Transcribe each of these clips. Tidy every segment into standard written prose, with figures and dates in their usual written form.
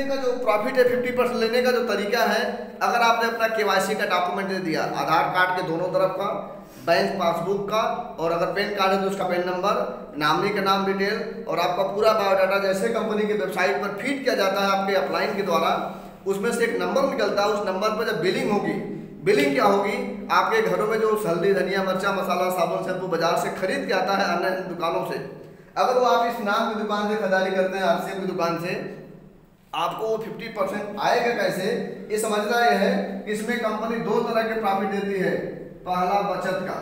खरीदने का जो प्रॉफिट है 50% लेने का जो तरीका है, अगर आपने अपना केवाईसी का डॉक्यूमेंट दे दिया, आधार कार्ड के दोनों तरफ का, बैंक पासबुक का, और अगर पैन कार्ड है तो उसका पैन नंबर, नॉमिनी का नाम डिटेल और आपका पूरा बायोडाटा जैसे कंपनी की वेबसाइट पर फीड किया जाता है आपके अपलाइन के द्वारा, उसमें से एक नंबर निकलता है। उस नंबर पर जब बिलिंग होगी, बिलिंग क्या होगी, आपके घरों में जो हल्दी धनिया मिर्चा मसाला साबुन शैम्पू बाजार से खरीद के आता है अन्य दुकानों से, अगर वो आप इस नाम की दुकान से खरीदारी करते हैं, आरसीएम की दुकान से, आपको वो 50% आएगा कैसे, ये समझना ये है कि इसमें कंपनी दो तरह के प्रॉफिट देती है। पहला बचत का,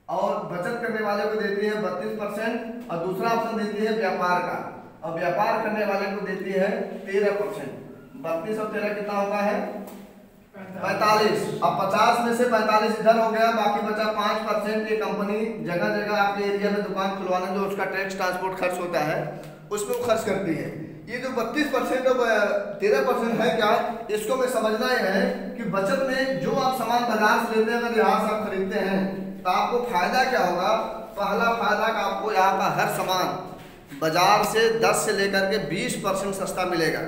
और बचत करने वाले को देती है 32%, और दूसरा ऑप्शन देती है व्यापार का, और व्यापार करने वाले को देती है 13%। 32 और 13 कितना होता है 45। अब 50 में से 45 इधर हो गया, बाकी बचा 5%। ये कंपनी जगह जगह आपके एरिया में दुकान खुलवाने जो उसका टैक्स ट्रांसपोर्ट खर्च होता है उसमें वो खर्च करती है। ये जो 32% और 13% है क्या, इसको में समझना यह है कि बचत में जो आप सामान बाजार से लेते हैं, अगर यहाँ से आप खरीदते हैं तो आपको फायदा क्या होगा। पहला फायदा का आपको यहाँ का हर सामान बाजार से 10 से लेकर के 20% सस्ता मिलेगा।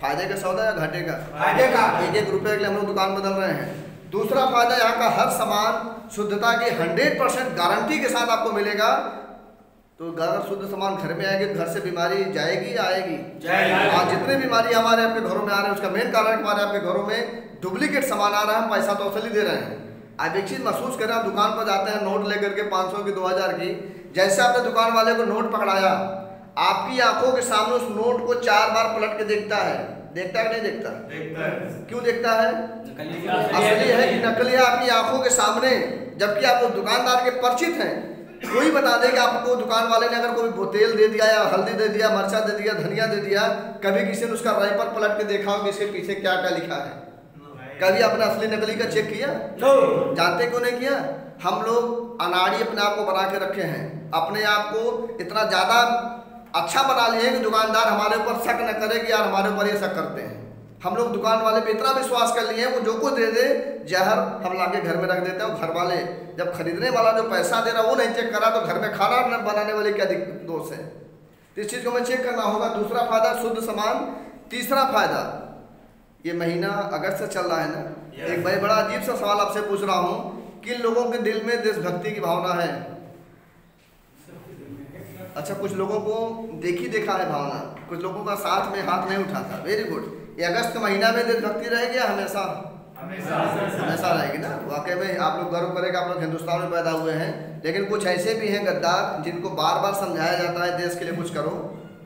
फायदे का सौदा या घाटे का? फायदे का। 1-1 रुपये के लिए हम लोग दुकान बदल रहे हैं। दूसरा फायदा यहाँ का हर सामान शुद्धता की 100% गारंटी के साथ आपको मिलेगा। तो अगर शुद्ध सामान घर में आएगी, घर से बीमारी जाएगी या आएगी? आज जितनी बीमारी हमारे आपके घरों में आ रहे हैं उसका मेन कारण हमारे आपके घरों में डुप्लीकेट सामान आ रहा है, हम पैसा तो असली दे रहे हैं। आप एक चीज़ महसूस करें, आप दुकान पर जाते हैं नोट लेकर के 500 की 2000 की, जैसे आपने दुकान वाले को नोट पकड़ाया, आपकी आंखों के सामने उस नोट को 4 बार पलट के देखता है। देखता है कि नहीं देखता? देखता है। क्यों देखता है? असली है कि नकली है आपकी आंखों के सामने, जबकि आप उस दुकानदार के परिचित हैं। कोई बता दे कि आपको दुकान वाले ने अगर कोई तेल दे दिया या हल्दी दे दिया, मिर्चा दे दिया, धनिया दे दिया, कभी किसी ने उसका रैपर पलट के देखा हो कि इसके पीछे क्या क्या लिखा है? कभी आपने असली नकली का चेक किया? जानते क्यों नहीं किया? हम लोग अनाड़ी अपने आप को बना के रखे हैं, अपने आप को इतना ज़्यादा अच्छा बना लिए कि दुकानदार हमारे ऊपर शक न करे कि यार हमारे ऊपर ये शक करते हैं। हम लोग दुकान वाले पे इतना विश्वास कर लिए हैं, वो जो कुछ दे दे जहर हम लाके घर में रख देते हैं। घर वाले जब खरीदने वाला जो पैसा दे रहा है वो नहीं चेक करा तो घर में खाना न बनाने वाले क्या दोष है? तो इस चीज़ को हमें चेक करना होगा। दूसरा फायदा शुद्ध सामान। तीसरा फायदा, ये महीना अगस्त से चल रहा है ना, एक भाई बड़ा अजीब सा सवाल आपसे पूछ रहा हूँ, किन लोगों के दिल में देशभक्ति की भावना है? अच्छा, कुछ लोगों को देखी देखा है भावना, कुछ लोगों का साथ में हाथ नहीं उठाता। Very good. ये अगस्त महीना में देशभक्ति रहेगी या हमेशा? हमेशा रहेगी ना। वाकई में आप लोग गर्व करेंगे, आप लोग हिंदुस्तान में पैदा हुए हैं। लेकिन कुछ ऐसे भी हैं गद्दार जिनको बार बार समझाया जाता है देश के लिए कुछ करो,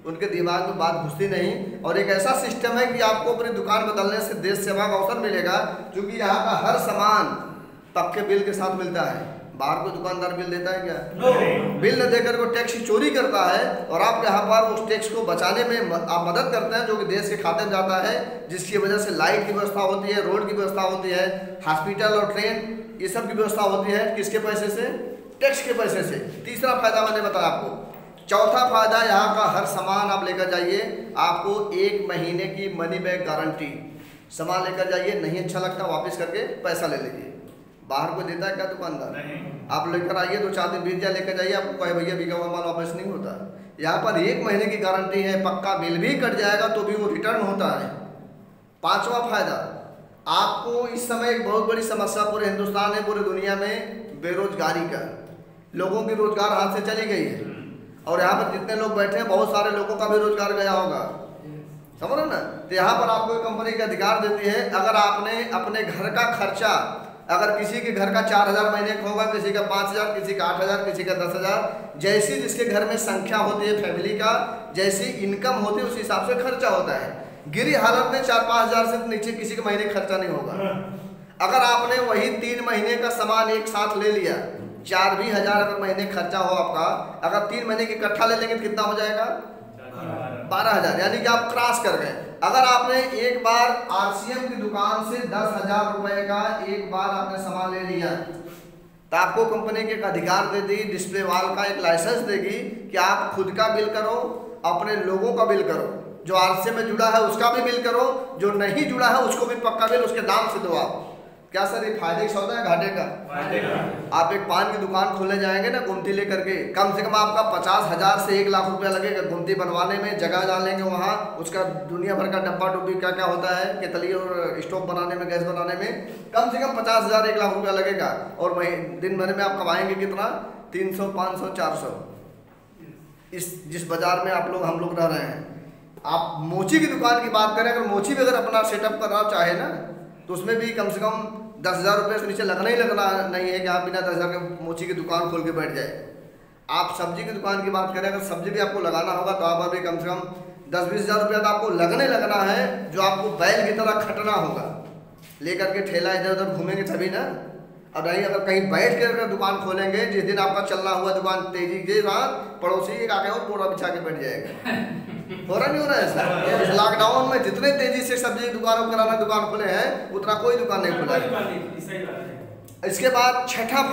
उनके दिमाग में बात घुसती नहीं। और एक ऐसा सिस्टम है कि आपको अपनी दुकान बदलने से देश सेवा का अवसर मिलेगा, क्योंकि यहाँ का हर सामान पक्के बिल के साथ मिलता है। बाहर को दुकानदार बिल देता है क्या? बिल न देकर वो टैक्स की चोरी करता है, और आप यहाँ पर उस टैक्स को बचाने में आप मदद करते हैं, जो कि देश के खाते में जाता है, जिसकी वजह से लाइट की व्यवस्था होती है, रोड की व्यवस्था होती है, हॉस्पिटल और ट्रेन ये सब की व्यवस्था होती है। किसके पैसे से? टैक्स के पैसे से। तीसरा फायदा मैंने बताया आपको। चौथा फायदा, यहाँ का हर सामान आप लेकर जाइए, आपको 1 महीने की मनी बैक गारंटी। सामान लेकर जाइए, नहीं अच्छा लगता वापस करके पैसा ले लीजिए। बाहर को देता है क्या दुकानदार? आप लेकर आइए, 2-4 दिन बीत जाए, लेकर जाइए, आपको कहे भैया बिका हुआ माल वापस नहीं होता। यहाँ पर 1 महीने की गारंटी है, पक्का बिल भी कट जाएगा तो भी वो रिटर्न होता है। 5वां फायदा, आपको इस समय एक बहुत बड़ी समस्या पूरे हिंदुस्तान में, पूरी दुनिया में बेरोजगारी का, लोगों की रोजगार हाथ से चली गई है। और यहाँ पर जितने लोग बैठे हैं बहुत सारे लोगों का भी रोजगार गया होगा, समझ रहे ना। तो यहाँ पर आपको कंपनी का अधिकार देती है, अगर आपने अपने घर का खर्चा, अगर किसी के घर का 4000 महीने का होगा, किसी का 5000, किसी का 8000, किसी का 10000, जैसी जिसके घर में संख्या होती है फैमिली का, जैसी इनकम होती है उस हिसाब से खर्चा होता है। गिरी हालत में 4-5 हज़ार से नीचे किसी के महीने खर्चा नहीं होगा। अगर आपने वही 3 महीने का सामान एक साथ ले लिया, 4 भी हज़ार अगर महीने खर्चा हो आपका, अगर 3 महीने की इकट्ठा ले लेंगे तो कितना हो जाएगा? 12,000। यानी कि आप क्रॉस कर गए। अगर आपने एक बार आरसीएम की दुकान से 10,000 रुपए का एक बार आपने सामान ले लिया, तो आपको कंपनी के एक अधिकार दे दी, डिस्प्ले वाल का एक लाइसेंस देगी कि आप खुद का बिल करो, अपने लोगों का बिल करो, जो आरसीएम में जुड़ा है उसका भी बिल करो, जो नहीं जुड़ा है उसको भी पक्का बिल उसके नाम से दो आप। क्या सर, ये फायदे का सौदा है घाटे का? फायदे का। आप एक पान की दुकान खोलने जाएंगे ना गुमती लेकर के, कम से कम आपका 50,000 से 1 लाख रुपया लगेगा गुमती बनवाने में। जगह डालेंगे वहाँ, उसका दुनिया भर का डब्बा डुब्बी क्या क्या होता है, केतली और स्टोव बनाने में, गैस बनाने में कम से कम 50,000 1 लाख रुपया लगेगा। और दिन भर में आप कमाएंगे कितना? 300, 500, 400। जिस बाजार में हम लोग रह रहे हैं। आप मोची की दुकान की बात करें, अगर मोची में अगर अपना सेटअप करना चाहे ना, तो उसमें भी कम से कम 10,000 रुपये से नीचे लगना ही लगना नहीं है कि आप बिना 10,000 के मोची की दुकान खोल के बैठ जाए। आप सब्जी की दुकान की बात करें, अगर सब्जी भी आपको लगाना होगा तो आप अभी कम से कम 10-20 हज़ार रुपया तो आपको लगना है, जो आपको बैल की तरह खटना होगा। लेकर के ठेला इधर उधर घूमेंगे तभी ना। और नहीं, अगर कहीं बैठ के अगर दुकान खोलेंगे, जिस दिन आपका चलना हुआ दुकान तेजी के रात, पड़ोसी एक आके और बोरा बिछा के बैठ जाएगा। हो रहा नहीं हो रहा है सर? इस लॉकडाउन में जितने तेजी से सब्जी दुकानों किराना दुकान खुले हैं, उतना कोई दुकान नहीं खुला है। इसके बाद छठा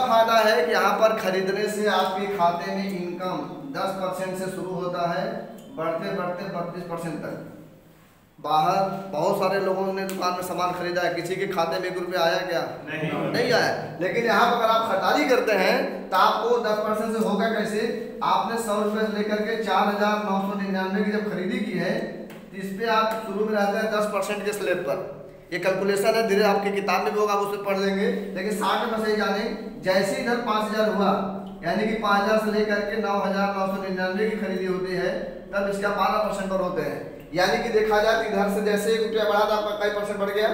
फायदा है कि यहाँ पर खरीदने से आपके खाते में इनकम 10% से शुरू होता है, बढ़ते बढ़ते 32% तक। बाहर बहुत सारे लोगों ने दुकान में सामान खरीदा है, किसी के खाते में 1 रुपया आया क्या? नहीं आया। लेकिन यहाँ पर अगर आप खरीदारी करते हैं तो आपको 10% से होगा कैसे? आपने 100 रुपये से लेकर के 4,999 की जब खरीदी की है, तो इस पर आप शुरू में रहते हैं 10% के स्लैब पर। ये कैलकुलेशन है, धीरे आपकी किताब में भी होगा, आप उसमें पढ़ लेंगे। लेकिन 60 में सही जाने, जैसे इधर 5,000 हुआ, यानी कि 5,000 से लेकर के 9,999 की खरीदी होती है, तब इसका 12% पर होते हैं। यानी कि देखा जाए इधर से जैसे 1 रुपया बढ़ा तो आपका कई परसेंट बढ़ गया?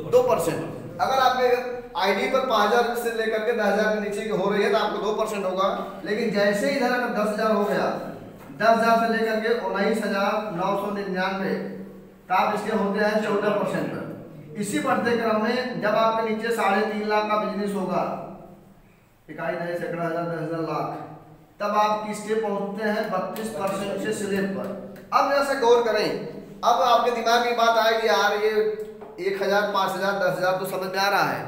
2%। अगर आपके आईडी पर 5,000 से लेकर के 10,000 के नीचे की हो रही है तो आपको 2% होगा। लेकिन जैसे इधर अगर 10,000 हो गया, 10,000 से लेकर के 19,999, तो आप इसके होते हैं 14% पर। इसी बढ़ते क्रम में जब आपके नीचे 3.5 लाख का बिजनेस होगा, इकाई नहीं, सैकड़ा, हजार, 10,000, लाख, तब आप किसके पहुंचते हैं? 32% से स्लैब पर। अब जैसे गौर करें, अब आपके दिमाग में बात आएगी, यार ये 1,000, 5,000, 10,000 तो समझ में आ रहा है,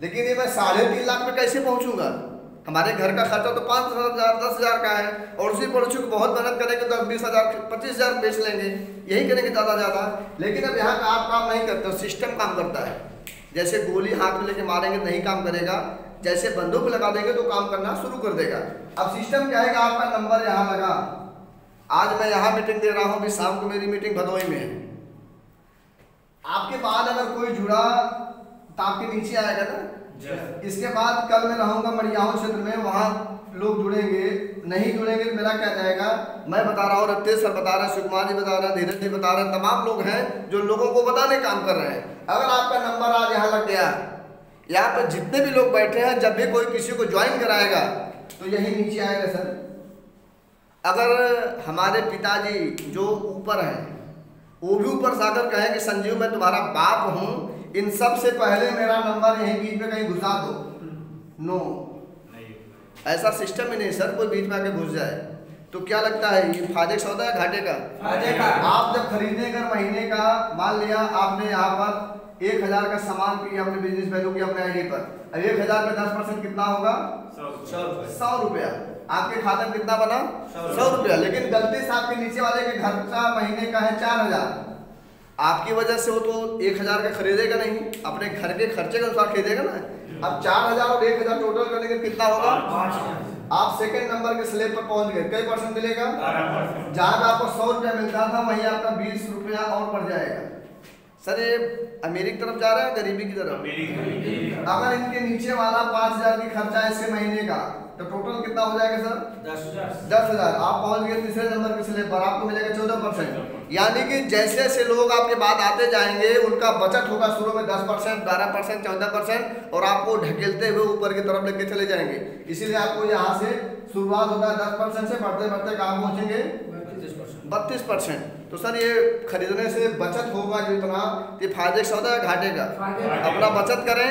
लेकिन ये मैं 3.5 लाख में कैसे पहुंचूंगा? हमारे घर का खर्चा तो 5,000, 10,000 का है, और उसी पड़ोसी को बहुत मेहनत करेंगे तो 20,000, 25,000 बेच लेंगे, यही करेंगे ज़्यादा। लेकिन अब यहाँ का आप काम नहीं करते, सिस्टम काम करता है। जैसे गोली हाथ में लेके मारेंगे नहीं काम करेगा, जैसे बंदूक लगा देंगे तो काम करना शुरू कर देगा। अब सिस्टम क्या है कि आपका नंबर यहाँ लगा, आज मैं यहाँ मीटिंग दे रहा हूँ, अभी शाम को मेरी मीटिंग भदोही में है। आपके बाद अगर कोई जुड़ा तो आपके नीचे आएगा ना। इसके बाद कल मैं रहूँगा मड़ियाओं क्षेत्र में, वहाँ लोग जुड़ेंगे, नहीं जुड़ेंगे तो मेरा क्या जाएगा? मैं बता रहा हूँ, रत्तेश सर बता रहे हैं, सुकुमार जी बता रहे हैं, धीरज जी बता रहे हैं, तमाम लोग हैं जो लोगों को बताने काम कर रहे हैं। अगर आपका नंबर आज यहाँ लग गया, यहाँ पर जितने भी लोग बैठे हैं, जब भी कोई किसी को ज्वाइन कराएगा तो यही नीचे आएगा सर। अगर हमारे पिताजी जो ऊपर हैं, वो भी ऊपर जाकर कहें कि संजीव मैं तुम्हारा बाप हूँ, इन सब से पहले मेरा नंबर यहीं बीच में कहीं घुसा दो, नो, ऐसा सिस्टम ही नहीं सर, कोई बीच में आके घुस जाए। तो क्या लगता है, ये फायदे का सौदा है घाटे का? आप जब खरीदेंगे महीने का, मान लिया आपने यहाँ पर 1,000 का सामान किया, अपने बिजनेस वैल्यू किया अपने आईडी पर, अब 1,000 पे 10% कितना होगा? 100 रुपया। आपके खाते में कितना बना? 100 रुपया। लेकिन गलती से आपके नीचे वाले के खर्चा महीने का है 4,000, आपकी वजह से वो तो 1,000 का खरीदेगा नहीं, अपने घर के खर्चे के अनुसार खरीदेगा ना। अब 4,000 और 1,000 टोटल करने के कितना होगा? आप सेकंड नंबर के स्लैब पर पहुंच गए, कई परसेंट मिलेगा? जहाँ पे आपको 100 रुपया मिलता था, वहीं आपका 20 रुपया और बढ़ जाएगा। सर ये अमीरी की तरफ जा रहा है, गरीबी की तरफ? अगर इनके नीचे वाला 5,000 की खर्चा है इसके महीने का, तो टोटल कितना हो जाएगा सर? 10,000। आप पहुंच गए तीसरे नंबर के स्लैब पर, आपको मिलेगा 14%। यानी कि जैसे जैसे लोग आपके बाद आते जाएंगे, उनका बचत होगा शुरू में 10%, 12%, 14%, और आपको ढकेलते हुए ऊपर की तरफ लेके चले जाएंगे। इसीलिए आपको यहाँ से शुरुआत होता है 10% से, बढ़ते बढ़ते कहाँ पहुँचेंगे? 32%। तो सर ये खरीदने से बचत होगा जितना, ये फायदे का सौदा है घाटे का? अपना बचत करें।